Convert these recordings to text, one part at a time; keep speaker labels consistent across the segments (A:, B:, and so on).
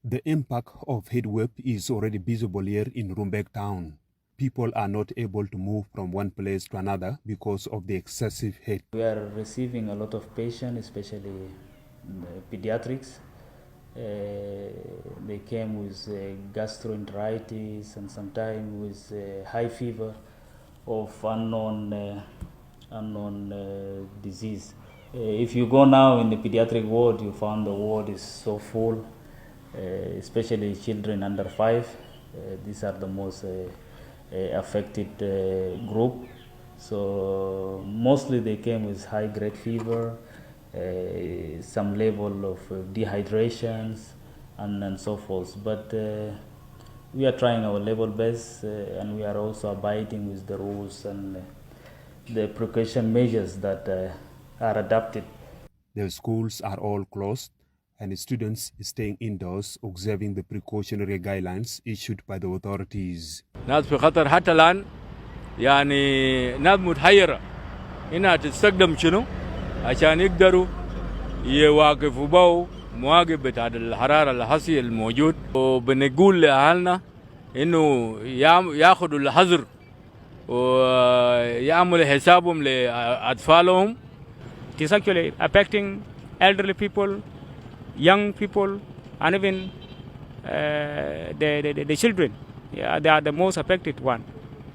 A: The impact of heatwave is already visible here in Rumbek town. People are not able to move from one place to another because of the excessive heat.
B: We are receiving a lot of patients, especially pediatrics. They came with gastroenteritis and sometimes with high fever of unknown disease. If you go now in the pediatric ward, you found the ward is so full, especially children under 5. These are the most affected group. So mostly they came with high grade fever, some level of dehydrations, and so forth. But we are trying our level best, and we are also abiding with the rules and the precaution measures that are adopted.
A: The schools are all closed and students staying indoors observing the precautionary guidelines issued by the authorities.
C: ناس في خطر حتى الآن يعني ناس متحيرة إنها تستخدم شنو عشان يقدروا يواقفوا به مواقف بتاع الحرارة الحصي الموجود وبنقول لأهلنا إنه ياخذوا الحذر ويعملوا حسابهم لأطفالهم.
D: It is actually affecting elderly people, young people, and even the children. Yeah, they are the most affected one.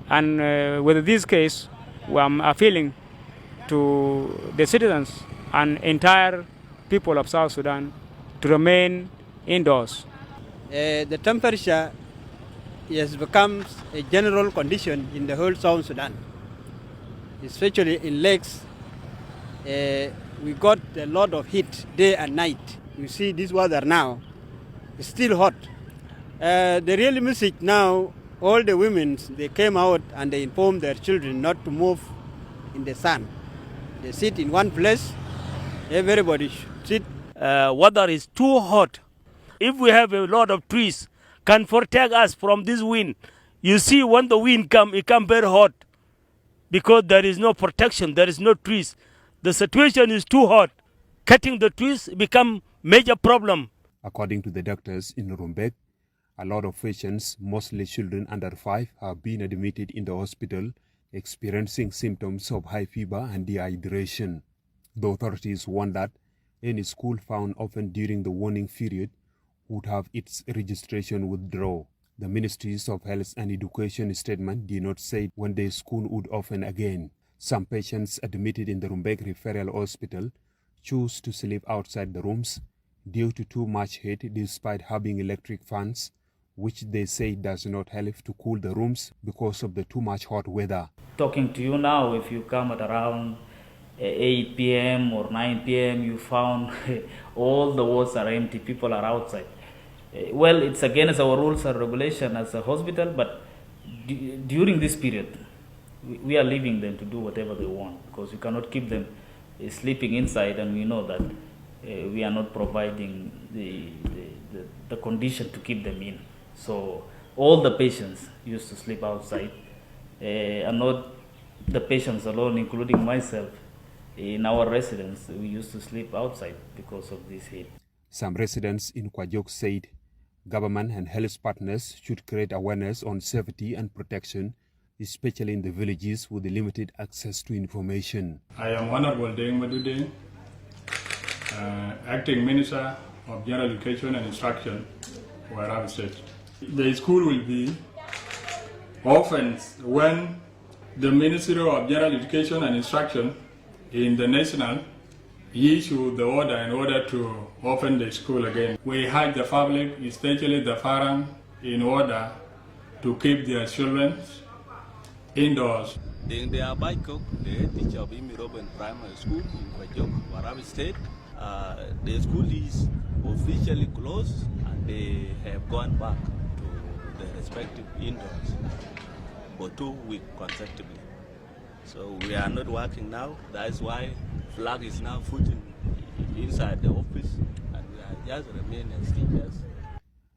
D: And with this case, I'm appealing to the citizens and entire people of South Sudan to remain indoors.
E: The temperature has become a general condition in the whole South Sudan, especially in lakes. We got a lot of heat day and night. You see this weather now is still hot. The real message now, all the women, they came out and they informed their children not to move in the sun. They sit in one place, everybody should sit.
F: Weather is too hot. If we have a lot of trees, can protect us from this wind. You see, when the wind comes, it comes very hot because there is no protection, there is no trees. The situation is too hot. Cutting the trees become major problem.
A: According to the doctors in Rumbek, a lot of patients, mostly children under 5, have been admitted in the hospital experiencing symptoms of high fever and dehydration. The authorities warn that any school found open during the warning period would have its registration withdrawn. The Ministries of Health and Education statement did not say when the school would open again. Some patients admitted in the Rumbek Referral Hospital choose to sleep outside the rooms due to too much heat despite having electric fans, which they say does not help to cool the rooms because of the too much hot weather.
B: Talking to you now, if you come at around 8 p.m. or 9 p.m., you found all the wards are empty, people are outside. Well, it's against our rules and regulation as a hospital, but during this period, we are leaving them to do whatever they want because we cannot keep them sleeping inside, and we know that we are not providing the condition to keep them in. So all the patients used to sleep outside, and not the patients alone, including myself. In our residence, we used to sleep outside because of this heat.
A: Some residents in Kuajok said government and health partners should create awareness on safety and protection, especially in the villages with limited access to information.
G: I am Honorable Deng Madude, Acting Minister of General Education and Instruction, Warrap State. The school will be open when the Ministry of General Education and Instruction in the national issue the order in order to open the school again. We urge the public, especially the parents, in order to keep their children indoors.
H: They are Kuajok, the teacher of Imiroban Primary School in Kuajok, Warrap State. The school is officially closed and they have gone back to their respective indoors for 2 weeks consecutively. So we are not working now. That's why flag is now footing inside the office and we are just remain as teachers.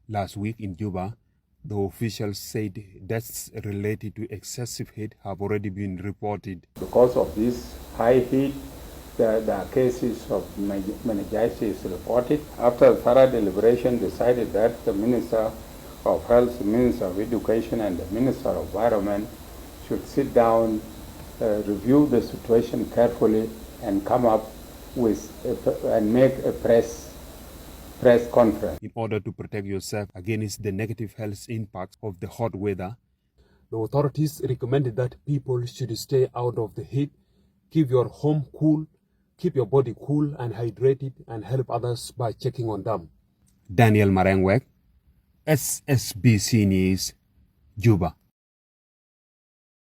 A: Last week in Juba, the officials said deaths related to excessive heat have already been reported.
I: Because of this high heat, There are cases of meningitis reported. After thorough deliberation, decided that the Minister of Health, Minister of Education, and the Minister of Environment should sit down, review the situation carefully, and come up with and make a press conference.
A: In order to protect yourself against the negative health impacts of the hot weather, the authorities recommended that people should stay out of the heat, keep your home cool, keep your body cool and hydrated, and help others by checking on them. Daniel Marengwek, SSBC News, Juba.